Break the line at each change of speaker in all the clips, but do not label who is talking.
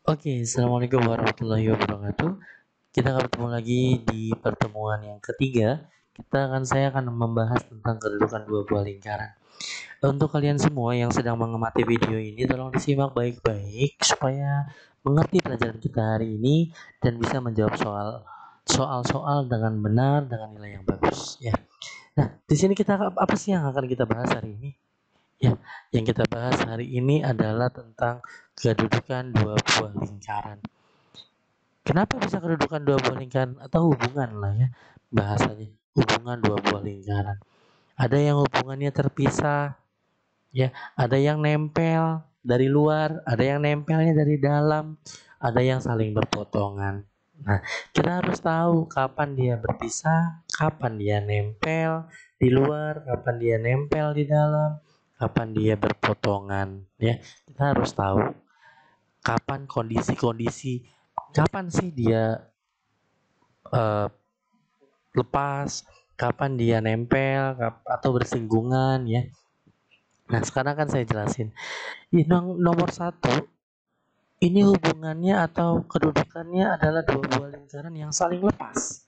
Oke, assalamualaikum warahmatullahi wabarakatuh. Kita akan bertemu lagi di pertemuan yang ketiga. Saya akan membahas tentang kedudukan dua buah lingkaran. Untuk kalian semua yang sedang mengamati video ini, tolong disimak baik-baik supaya mengerti pelajaran kita hari ini dan bisa menjawab soal-soal dengan benar dengan nilai yang bagus. Ya. Nah, di sini kita apa sih yang akan kita bahas hari ini? Ya, yang kita bahas hari ini adalah tentang kedudukan dua buah lingkaran. Kenapa bisa kedudukan dua buah lingkaran atau hubungan lah ya bahasanya, hubungan dua buah lingkaran. Ada yang hubungannya terpisah, ya, ada yang nempel dari luar, ada yang nempelnya dari dalam, ada yang saling berpotongan. Nah, kita harus tahu kapan dia berpisah, kapan dia nempel di luar, kapan dia nempel di dalam, kapan dia berpotongan, ya. Kita harus tahu kapan kondisi-kondisi, kapan sih dia lepas, kapan dia nempel atau bersinggungan, ya. Nah, sekarang kan saya jelasin. Nomor satu, ini hubungannya atau kedudukannya adalah dua buah lingkaran yang saling lepas.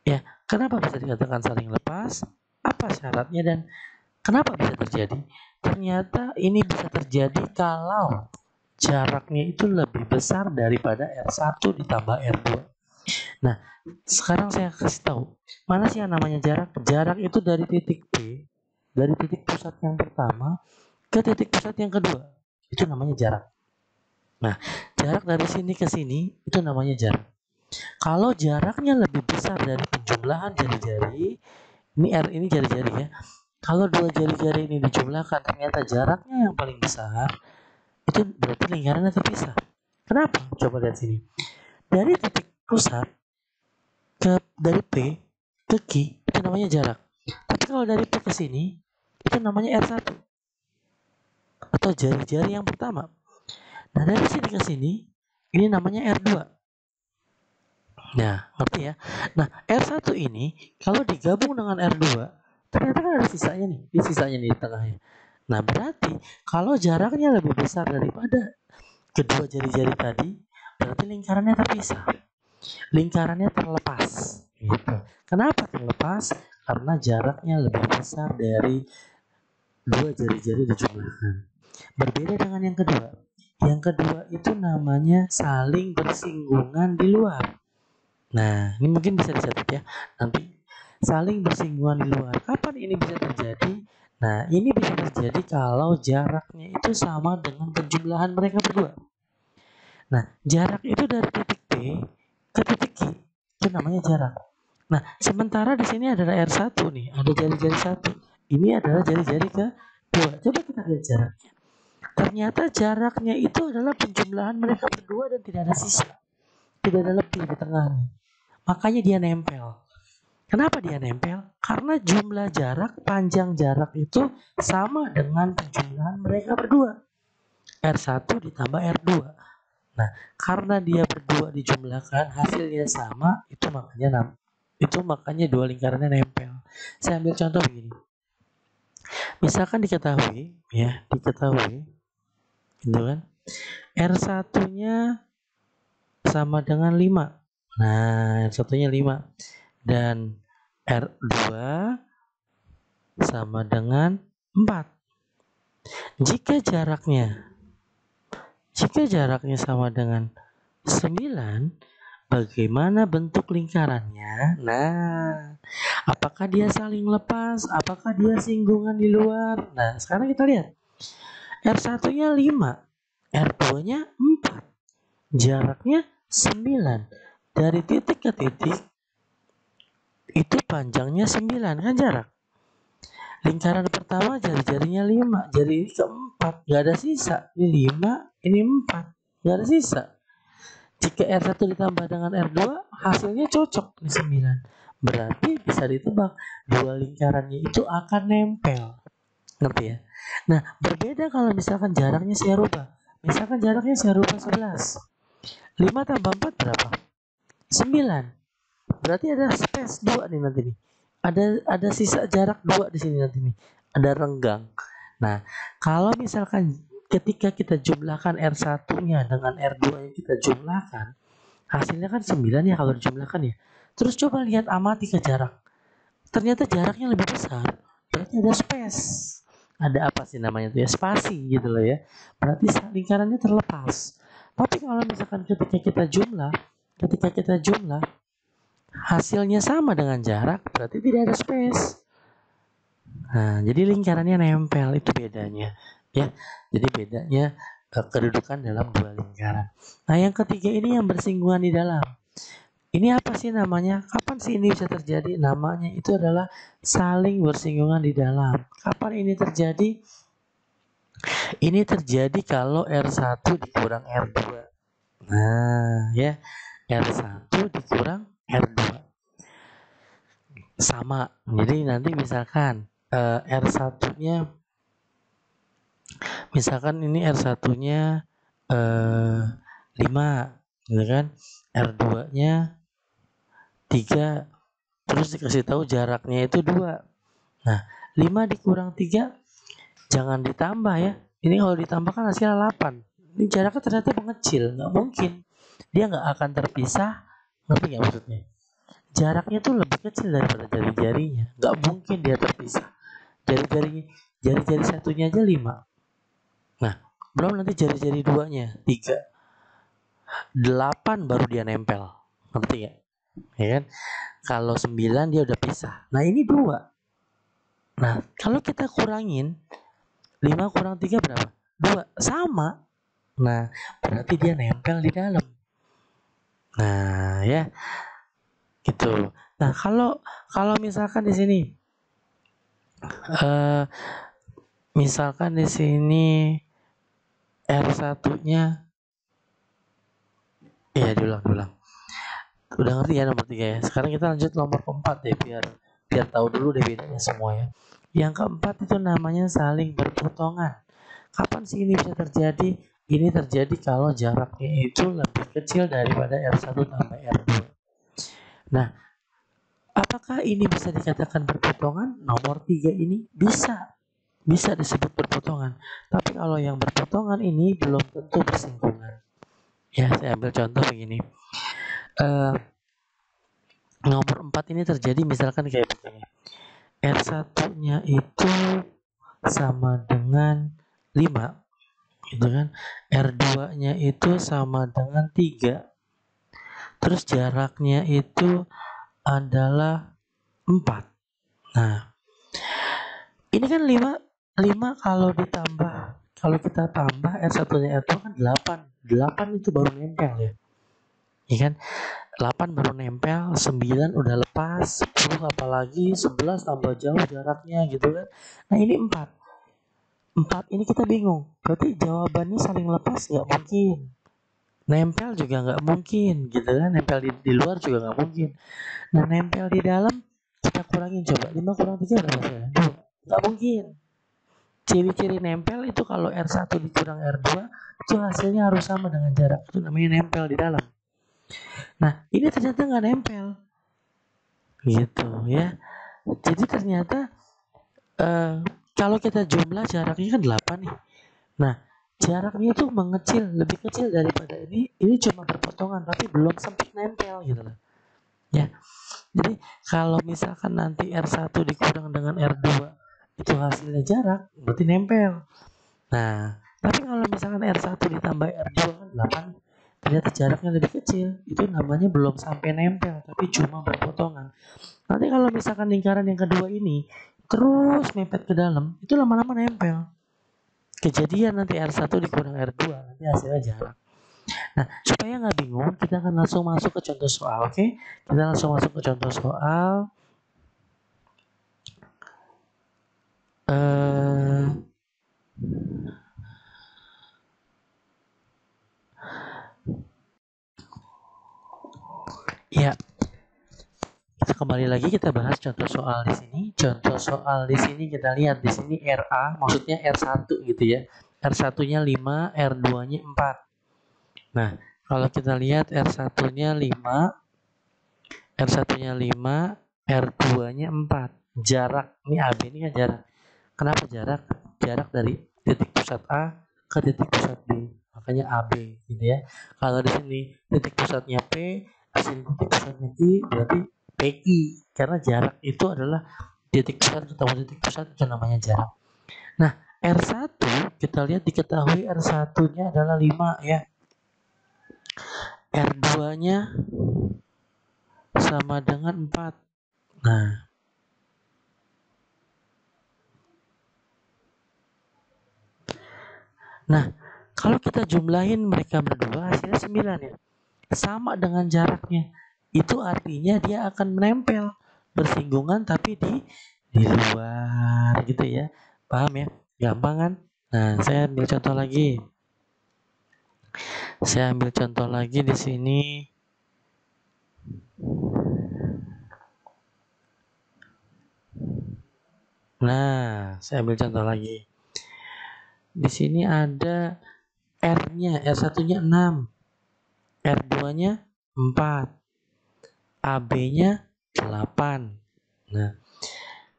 Ya, kenapa bisa dikatakan saling lepas? Apa syaratnya dan kenapa bisa terjadi? Ternyata ini bisa terjadi kalau jaraknya itu lebih besar daripada R1 ditambah R2. Nah, sekarang saya kasih tahu, mana sih yang namanya jarak? Jarak itu dari titik P, dari titik pusat yang pertama ke titik pusat yang kedua. Itu namanya jarak. Nah, jarak dari sini ke sini itu namanya jarak. Kalau jaraknya lebih besar dari penjumlahan jari-jari, ini jari-jari ya. Kalau dua jari-jari ini dijumlahkan ternyata jaraknya yang paling besar, itu berarti lingkarannya terpisah. Kenapa? Coba lihat sini. Dari titik pusat dari P ke Q itu namanya jarak. Tapi kalau dari P ke sini itu namanya R1 atau jari-jari yang pertama. Nah, dari sini ke sini ini namanya R2. Nah, ngerti ya? Nah, R1 ini kalau digabung dengan R2 ternyata kan ada sisanya nih, di tengahnya. Nah, berarti kalau jaraknya lebih besar daripada kedua jari-jari tadi, berarti lingkarannya terpisah. Lingkarannya terlepas. Gitu. Kenapa terlepas? Karena jaraknya lebih besar dari dua jari-jari dijumlahkan. Berbeda dengan yang kedua. Yang kedua itu namanya saling bersinggungan di luar. Nah, ini mungkin bisa dicatat ya. Nanti saling bersinggungan di luar. Kapan ini bisa terjadi? Nah, ini bisa terjadi kalau jaraknya itu sama dengan penjumlahan mereka berdua. Nah, jarak itu dari titik P ke titik Q. Itu namanya jarak. Nah, sementara di sini adalah R1 nih, ada jari-jari 1. Ini adalah jari-jari kedua. Coba kita lihat jaraknya. Ternyata jaraknya itu adalah penjumlahan mereka berdua dan tidak ada sisa. Tidak ada lebih di tengahnya. Makanya dia nempel. Kenapa dia nempel? Karena jumlah jarak, panjang jarak itu sama dengan penjumlahan mereka berdua. R1 ditambah R2. Nah, karena dia berdua dijumlahkan hasilnya sama, itu makanya dua lingkarannya nempel. Saya ambil contoh begini. Misalkan diketahui gitu kan, R1-nya sama dengan 5. Nah, R1-nya 5 dan R2 sama dengan 4. Jika jaraknya sama dengan 9, bagaimana bentuk lingkarannya? Nah, apakah dia saling lepas? Apakah dia singgungan di luar? Nah, sekarang kita lihat. R1-nya 5, R2-nya 4, jaraknya 9. Dari titik ke titik itu panjangnya 9 kan jarak. Lingkaran pertama jari-jarinya 5, jari ini keempat, gak ada sisa. Ini 5, ini 4, gak ada sisa. Jika R1 ditambah dengan R2 hasilnya cocok di 9. Berarti bisa ditebak dua lingkarannya itu akan nempel. Ngerti ya? Nah, berbeda kalau misalkan jaraknya saya rubah. Misalkan jaraknya saya rubah 11. 5 tambah 4 berapa? 9. Berarti ada space 2 nih nanti nih. Ada sisa jarak 2 di sini nanti nih. Ada renggang. Nah, kalau misalkan ketika kita jumlahkan R1-nya dengan R2-nya kita jumlahkan, hasilnya kan 9 ya kalau dijumlahkan ya. Terus coba lihat amati ke jarak. Ternyata jaraknya lebih besar. Berarti ada space. Ada apa sih namanya tuh ya? Spasi gitu loh ya. Berarti lingkarannya terlepas. Tapi kalau misalkan ketika kita jumlah hasilnya sama dengan jarak, berarti tidak ada space. Nah, jadi lingkarannya nempel, itu bedanya ya. Jadi bedanya kedudukan dalam dua lingkaran. Nah, yang ketiga ini yang bersinggungan di dalam. Ini apa sih namanya? Kapan sih ini bisa terjadi? Namanya itu adalah saling bersinggungan di dalam. Kapan ini terjadi? Ini terjadi kalau R1 dikurang R2. Nah, ya. R1 dikurang R2 sama. Jadi nanti misalkan R1-nya misalkan ini R1-nya 5 gitu kan. R2-nya 3, terus dikasih tahu jaraknya itu 2. Nah, 5 dikurang 3 jangan ditambah ya. Ini kalau ditambah kan hasilnya 8. Ini jaraknya ternyata mengecil, nggak mungkin. Dia nggak akan terpisah. Ngerti nggak maksudnya? Jaraknya tuh lebih kecil daripada jari-jarinya. Nggak mungkin dia terpisah. Jari-jari satunya aja 5. Nah, belum nanti jari-jari duanya 3. 8 baru dia nempel. Ngerti nggak? Ya kan? Kalau 9 dia udah pisah. Nah, ini 2. Nah, kalau kita kurangin 5 kurang 3 berapa? 2. Sama. Nah, berarti dia nempel di dalam. Nah, ya. Gitu. Nah, kalau misalkan di sini misalkan di sini R1-nya ya diulang. Udah ngerti ya nomor 3 ya. Sekarang kita lanjut nomor keempat deh biar tahu dulu deh bedanya semua ya. Yang keempat itu namanya saling berpotongan. Kapan sih ini bisa terjadi? Ini terjadi kalau jaraknya itu lebih kecil daripada R1 tambah R2. Nah, apakah ini bisa dikatakan berpotongan? Nomor 3 ini bisa disebut berpotongan. Tapi kalau yang berpotongan ini belum tentu bersinggungan. Ya, saya ambil contoh begini. Nomor 4 ini terjadi misalkan kayak begini. R1-nya itu sama dengan 5 gitu kan. R2-nya itu sama dengan 3. Terus jaraknya itu adalah 4. Nah, ini kan 5 kalau kita tambah R1-nya R2 kan 8. 8 itu baru nempel ya. Ya kan? 8 baru nempel, 9 udah lepas, 10 apalagi, 11 tambah jauh jaraknya gitu kan. Nah, ini 4. 4 ini kita bingung. Berarti jawabannya saling lepas nggak mungkin. Nempel juga nggak mungkin gitu kan. Nempel di luar juga nggak mungkin. Nah, nempel di dalam kita kurangin coba. 5 kurang 3 berapa ya? 2. Nggak mungkin. Ciri-ciri nempel itu kalau R1 dikurang R2 itu hasilnya harus sama dengan jarak. Itu namanya nempel di dalam. Nah, ini ternyata nggak nempel. Gitu ya. Jadi ternyata kalau kita jumlah jaraknya kan 8 nih. Nah, jaraknya itu mengecil, lebih kecil daripada ini. Ini cuma berpotongan tapi belum sempat nempel gitu loh. Ya. Jadi kalau misalkan nanti R1 dikurang dengan R2 itu hasilnya jarak, berarti nempel. Nah, tapi kalau misalkan R1 ditambah R2 kan 8, ternyata jaraknya lebih kecil. Itu namanya belum sampai nempel, tapi cuma berpotongan. Nanti kalau misalkan lingkaran yang kedua ini terus mepet ke dalam, itu lama-lama nempel. kejadian nanti R1 dikurang R2, nanti hasilnya jarak. Nah, supaya nggak bingung, kita akan langsung masuk ke contoh soal, oke? Kita langsung masuk ke contoh soal. Ya, kita kembali lagi, kita bahas contoh soal di sini. Contoh soal di sini kita lihat di sini RA, maksudnya R1 gitu ya. R1-nya 5, R2-nya 4. Nah, kalau kita lihat R1-nya 5, R1-nya 5, R2-nya 4. Jarak, ini AB ini kan jarak. Kenapa jarak? Jarak dari titik pusat A ke titik pusat B. Makanya AB gitu ya. Kalau di sini titik pusatnya P, di sini titik pusatnya Q, berarti PI. Karena jarak itu adalah titik pusat ketemu titik pusat, itu namanya jarak. Nah, R1 kita lihat diketahui R1-nya adalah 5 ya. R2-nya sama dengan 4. Nah, kalau kita jumlahin mereka berdua hasilnya 9 ya. Sama dengan jaraknya. Itu artinya dia akan menempel, bersinggungan tapi di luar gitu ya. Paham ya? Gampang kan? Nah, saya ambil contoh lagi. Di sini. Nah, saya ambil contoh lagi. Di sini ada R-nya, R1-nya 6, R2-nya 4, AB-nya 8. Nah,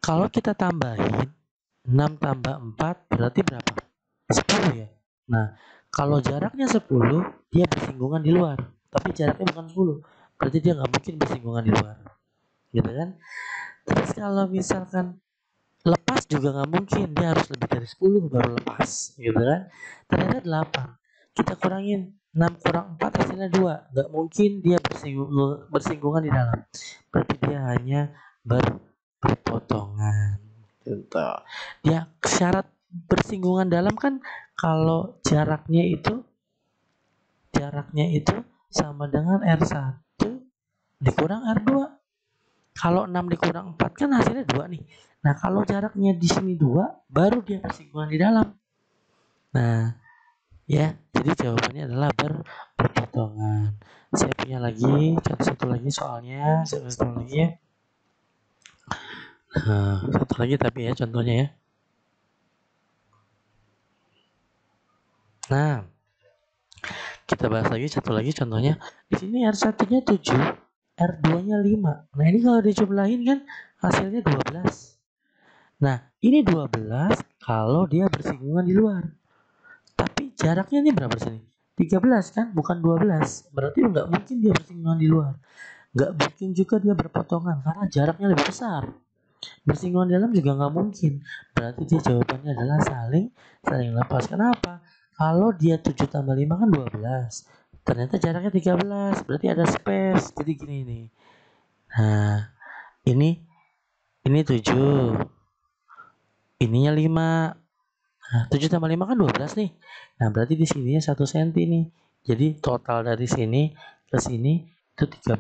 kalau kita tambahin 6 tambah 4 berarti berapa? 10 ya. Nah, kalau jaraknya 10, dia bersinggungan di luar. Tapi jaraknya bukan 10. Berarti dia nggak mungkin bersinggungan di luar. Gitu kan? Terus kalau misalkan lepas juga nggak mungkin, dia harus lebih dari 10 baru lepas, gitu kan? Ternyata 8. Kita kurangin 6 kurang 4 hasilnya 2. Nggak mungkin dia bersinggungan di dalam. Berarti dia hanya berpotongan. Gitu. Ya, syarat bersinggungan dalam kan kalau jaraknya itu sama dengan R1 dikurang R2. Kalau 6 dikurang 4 kan hasilnya 2 nih. Nah, kalau jaraknya di sini 2, baru dia bersinggungan di dalam. Nah, ya, jadi jawabannya adalah berpotongan. Saya punya lagi, satu lagi soalnya, satu lagi ya. Nah, satu lagi tapi ya contohnya ya. Nah, kita bahas lagi satu lagi contohnya. Di sini R1-nya 7, R2-nya 5. Nah, ini kalau dijumlahin kan hasilnya 12. Nah, ini 12 kalau dia bersinggungan di luar. Tapi jaraknya ini berapa sini? 13 kan, bukan 12. Berarti nggak mungkin dia bersinggungan di luar. Nggak mungkin juga dia berpotongan karena jaraknya lebih besar. Bersinggungan di dalam juga nggak mungkin. Berarti dia jawabannya adalah saling lepas. Kenapa? Kalau dia 7 tambah 5 kan 12. Ternyata jaraknya 13. Berarti ada space. Jadi gini nih. Nah, ini 7. Ininya 5. Nah, 7 tambah 5 kan 12 nih. Nah, berarti di sininya 1 cm nih. Jadi total dari sini ke sini itu 13.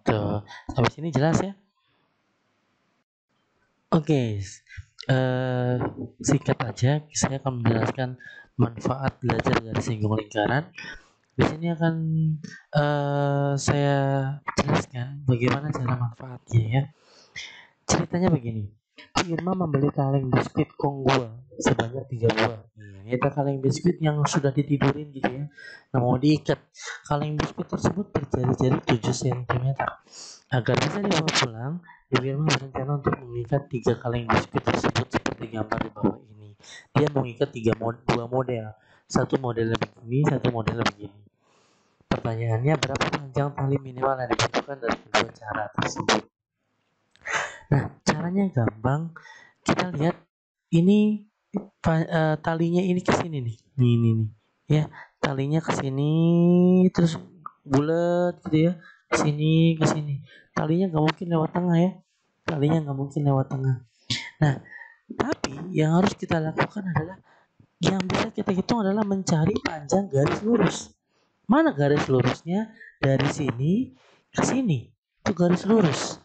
Tuh, sampai sini jelas ya? Oke. Singkat aja, saya akan menjelaskan manfaat belajar dari singgung lingkaran. Di sini akan saya jelaskan bagaimana cara manfaatnya ya. Ceritanya begini. Irma membeli kaleng biskuit Konggua sebanyak 3 buah. Itu kaleng biskuit yang sudah ditidurin gitu ya. Nah, mau diikat. Kaleng biskuit tersebut berjari-jari 7 cm. Agar bisa dibawa pulang, Ibu Irma berencana untuk mengikat 3 kaleng biskuit tersebut seperti gambar di bawah ini. Dia mengikat 2 model. Satu modelnya begini, satu modelnya begini. Pertanyaannya, berapa panjang tali minimal yang dibutuhkan dari kedua cara tersebut? Nah, caranya gampang. Kita lihat ini talinya ini ke sini nih. Ini nih. Ya, talinya ke sini terus bulat gitu ya. Ke sini. Talinya nggak mungkin lewat tengah ya. Talinya nggak mungkin lewat tengah. Nah, tapi yang harus kita lakukan adalah Yang bisa kita hitung adalah mencari panjang garis lurus. Mana garis lurusnya? Dari sini ke sini. Itu garis lurus.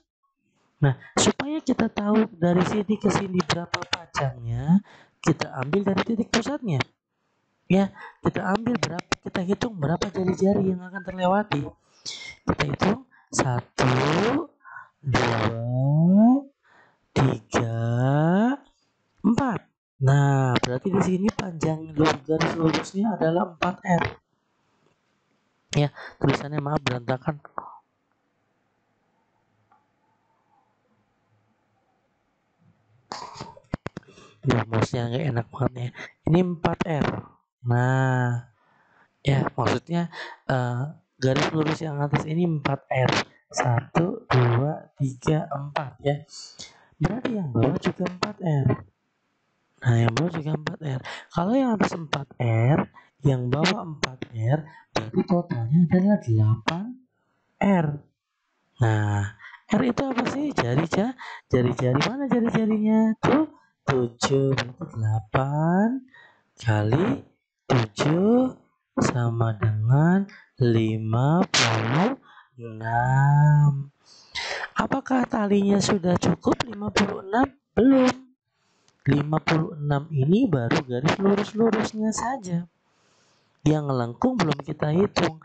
Nah, supaya kita tahu dari sini ke sini berapa panjangnya, kita ambil dari titik pusatnya. Ya, kita ambil berapa, kita hitung berapa jari-jari yang akan terlewati. Kita hitung 1, 2, 3, 4. Nah, berarti di sini panjang garis lurusnya adalah 4R. Ya, tulisannya maaf berantakan. Mouse-nya nggak enak banget ya. Ini 4R. Nah, ya maksudnya garis lurus yang atas ini 4R. 1, 2, 3, 4 ya. Berarti yang bawah juga 4R. Nah, yang bawah juga 4R. Kalau yang atas 4R, yang bawah 4R, berarti totalnya adalah 8R. Nah, R itu apa sih? Jari-jari mana jari-jarinya? Tuh, 7 berarti 8 kali 7 sama dengan 56. Apakah talinya sudah cukup 56? Belum. 56 ini baru garis lurus-lurusnya saja. Yang ngelengkung belum kita hitung.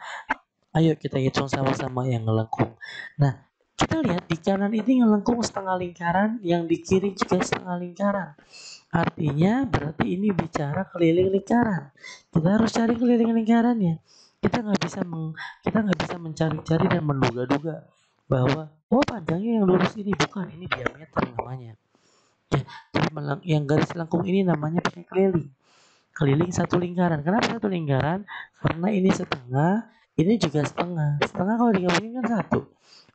Ayo kita hitung sama-sama yang ngelengkung. Nah, kita lihat di kanan ini ngelengkung setengah lingkaran, yang di kiri juga setengah lingkaran. Artinya berarti ini bicara keliling lingkaran. Kita harus cari keliling lingkarannya. Kita nggak bisa mencari-cari dan menduga-duga bahwa oh panjangnya yang lurus ini, bukan, ini diameter namanya. Ya, jadi yang garis lengkung ini namanya pakai keliling satu lingkaran. Kenapa satu lingkaran? Karena ini setengah, ini juga setengah. Setengah kalau digabungin kan satu.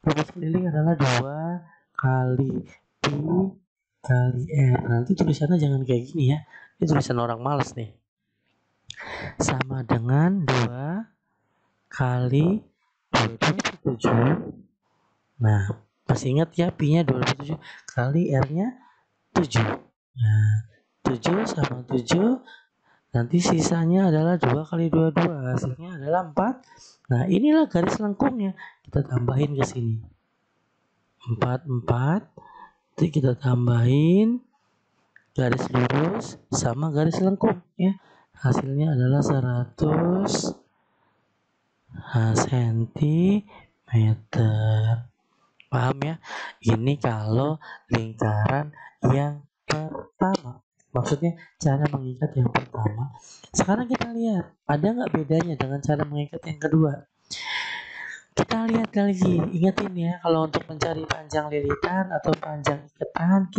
Rumus keliling adalah 2 kali pi kali r. Nanti tulisannya jangan kayak gini ya. Ini tulisan orang malas nih. Sama dengan 2 kali 27. Nah, masih ingat ya, pi-nya 27 kali r-nya 7. Nah, 7 sama 7. Nanti sisanya adalah 2 kali 22. Hasilnya adalah 4. Nah, inilah garis lengkungnya. Kita tambahin ke sini. 4. Nanti kita tambahin garis lurus sama garis lengkung ya. Hasilnya adalah 100 cm. Paham ya? Ini kalau lingkaran yang pertama. Maksudnya cara mengikat yang pertama. Sekarang kita lihat, ada nggak bedanya dengan cara mengikat yang kedua? Kita lihat lagi, ingetin ya, kalau untuk mencari panjang lilitan atau panjang ikatan,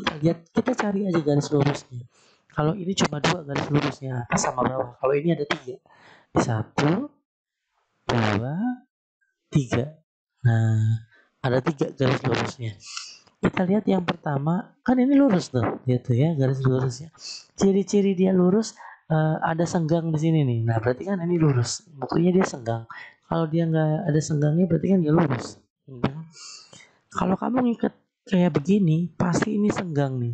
kita cari aja garis lurusnya. Kalau ini cuma 2 garis lurusnya, atas sama bawah. Kalau ini ada 3, 1, 2, 3. Nah, ada 3 garis lurusnya. Kita lihat yang pertama, kan ini lurus tuh, gitu ya, garis lurusnya. Ciri-ciri dia lurus, ada senggang di sini nih. Nah, berarti kan ini lurus. Buktinya dia senggang. Kalau dia nggak ada senggangnya, berarti kan dia lurus. Kalau kamu ngikat kayak begini, pasti ini senggang nih,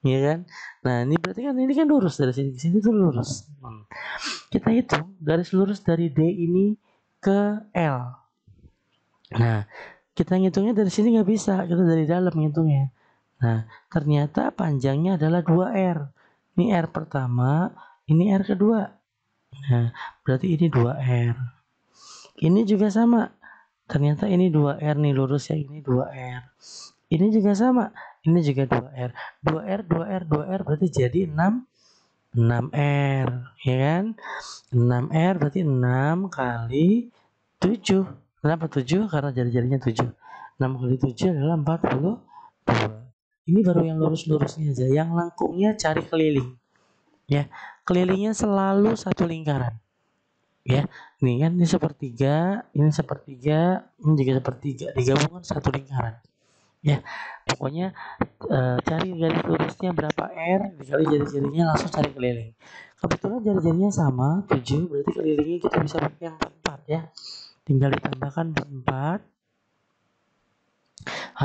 ya kan? Nah, ini berarti kan ini kan lurus, dari sini ke sini tuh lurus. Kita hitung garis lurus dari D ini ke L. Nah, kita ngitungnya dari sini nggak bisa, kita dari dalam ngitungnya. Nah, ternyata panjangnya adalah 2R. Ini R pertama, ini R kedua. Nah, berarti ini 2R. Ini juga sama. Ternyata ini 2R nih, lurus ya, ini 2R. Ini juga sama. Ini juga 2R. 2R, 2R, 2R berarti jadi 6R, ya kan? 6R berarti 6 kali 7. Kenapa 7? Karena jari-jarinya 7. 6 kali 7 adalah 42. Ini baru yang lurus-lurusnya aja. Yang lengkungnya cari keliling. Ya, kelilingnya selalu satu lingkaran. Ya, ini kan ini sepertiga, ini sepertiga, ini juga sepertiga. Digabungkan satu lingkaran. Ya, pokoknya cari garis lurusnya berapa R, dikali jari-jarinya langsung cari keliling. Kebetulan jari-jarinya sama, 7, berarti kelilingnya kita bisa pakai yang 4 ya. Tinggal ditambahkan 4.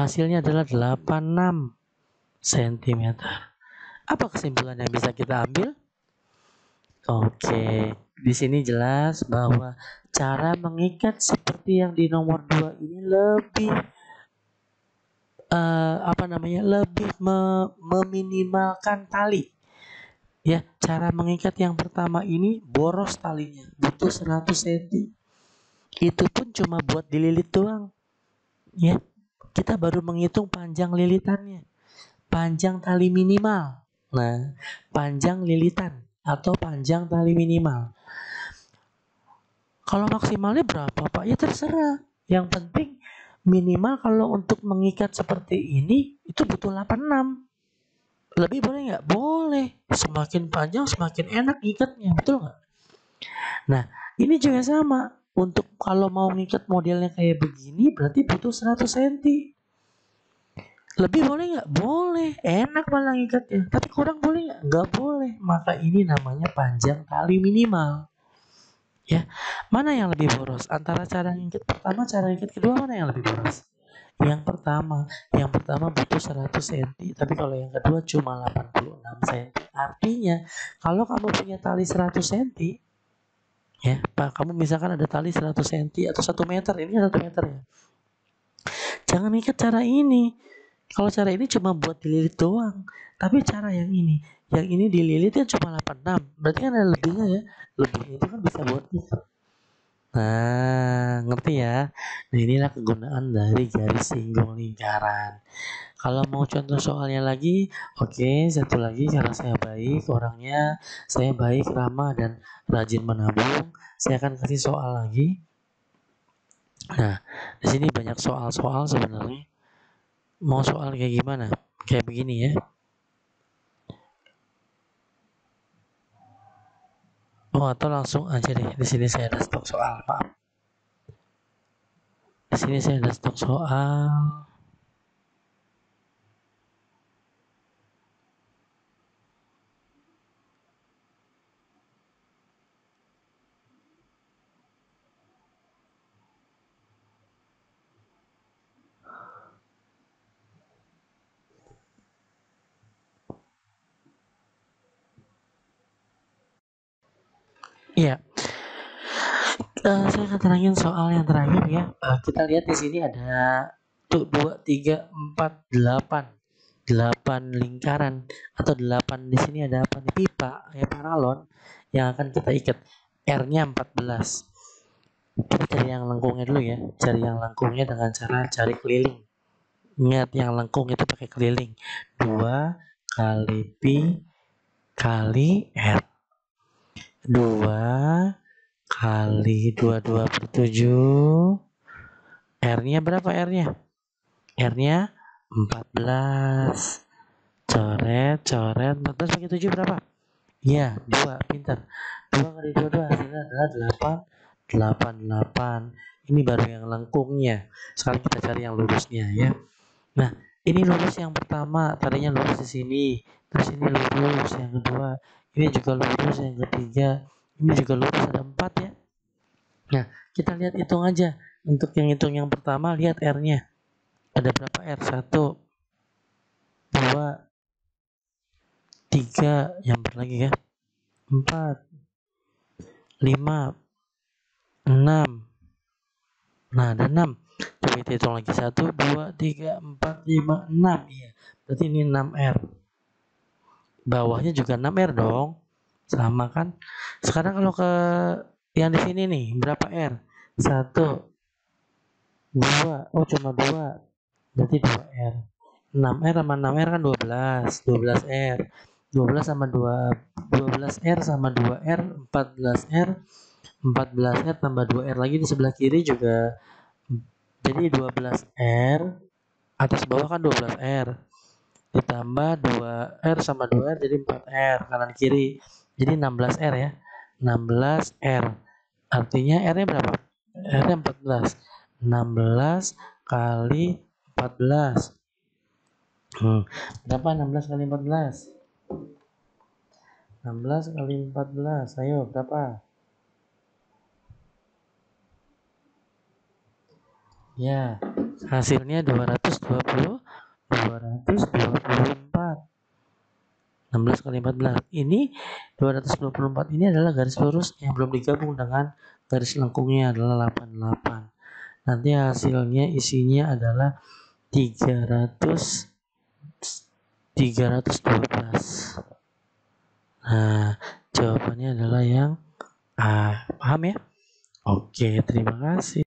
Hasilnya adalah 86 cm. Apa kesimpulan yang bisa kita ambil? Oke, di sini jelas bahwa cara mengikat seperti yang di nomor 2 ini lebih lebih meminimalkan tali. Ya, cara mengikat yang pertama ini boros talinya, butuh 100 cm. Itu pun cuma buat dililit doang. Ya, kita baru menghitung panjang lilitannya. Panjang tali minimal. Nah, panjang lilitan atau panjang tali minimal. Kalau maksimalnya berapa, Pak? Ya terserah. Yang penting minimal kalau untuk mengikat seperti ini itu butuh 86. Lebih boleh nggak? Boleh. Semakin panjang semakin enak ikatnya, betul nggak? Nah, ini juga sama. Untuk kalau mau ngikat modelnya kayak begini berarti butuh 100 cm. Lebih boleh nggak? Boleh. Enak malah ngikatnya. Tapi kurang boleh nggak? Nggak boleh. Maka ini namanya panjang tali minimal. Ya, mana yang lebih boros? Antara cara ngikat pertama, cara ngikat kedua, mana yang lebih boros? Yang pertama butuh 100 cm, tapi kalau yang kedua cuma 86 cm. Artinya, kalau kamu punya tali 100 cm, ya, Pak, kamu misalkan ada tali 100 cm atau 1 meter, ini 1 meter ya. Jangan ikat cara ini. Kalau cara ini cuma buat dililit doang. Tapi cara yang ini dililitnya cuma 86. Berarti kan ada lebihnya ya. Lebihnya itu kan bisa buat ikat. Nah, ngerti ya? Nah, inilah kegunaan dari garis singgung lingkaran. Kalau mau contoh soalnya lagi, oke, satu lagi karena saya baik orangnya, saya baik, ramah, dan rajin menabung. Saya akan kasih soal lagi. Nah, di sini banyak soal-soal sebenarnya. Mau soal kayak gimana? Kayak begini ya. Oh, atau langsung aja deh. Di sini saya ada stok soal, maaf. Di sini saya ada stok soal. Iya, saya akan terangin soal yang terakhir ya. Kita lihat di sini ada tuh 2, 3, 4, 8. 8 lingkaran atau 8 di sini ada apa nih? Pipa ya, paralon yang akan kita ikat. R-nya 14. Kita cari yang lengkungnya dulu ya. Cari yang lengkungnya dengan cara cari keliling. Ingat yang lengkung itu pakai keliling. 2 kali pi kali R. 2 kali 22/7. R-nya berapa R-nya? R-nya 14. Coret, coret. 14 bagi 7 berapa? Iya, 2. Pintar. 2 kali 2 hasilnya adalah 8. 8, 8. Ini baru yang lengkungnya. Sekarang kita cari yang lurusnya ya. Nah, ini lurus yang pertama. Tadinya lurus di sini. Terus ini lurus yang kedua. Ini juga lurus yang ketiga. Ini juga lurus, ada 4 ya. Nah, kita lihat hitung aja. Untuk yang hitung yang pertama, lihat R-nya. Ada berapa R? 1, 2, 3. Yang lagi ya. 4, 5, 6. Nah, ada 6. Coba kita hitung lagi. 1, 2, 3, 4, 5, 6. Iya. Berarti ini 6R. Bawahnya juga 6R dong. Sama kan? Sekarang kalau ke yang di sini nih, berapa R? 1, 2. Oh, cuma 2. Berarti 2R. 6R sama 6R kan 12. 12R. 12 sama 2, 12R sama 2R, 14R. 14R tambah 2R lagi di sebelah kiri juga. Jadi 12R, atas bawah kan 12R. Ditambah 2R sama 2R jadi 4R kanan kiri. Jadi 16R ya. 16R. Artinya R-nya berapa? R-nya 14. 16 kali 14. Berapa 16 kali 14? 16 kali 14. Ayo, berapa? Ya, hasilnya 224. 16 kali 14. Ini 224 ini adalah garis lurus yang belum digabung dengan garis lengkungnya adalah 88. Nanti hasilnya isinya adalah 312. Nah, jawabannya adalah yang A. Paham ya? Oke, terima kasih.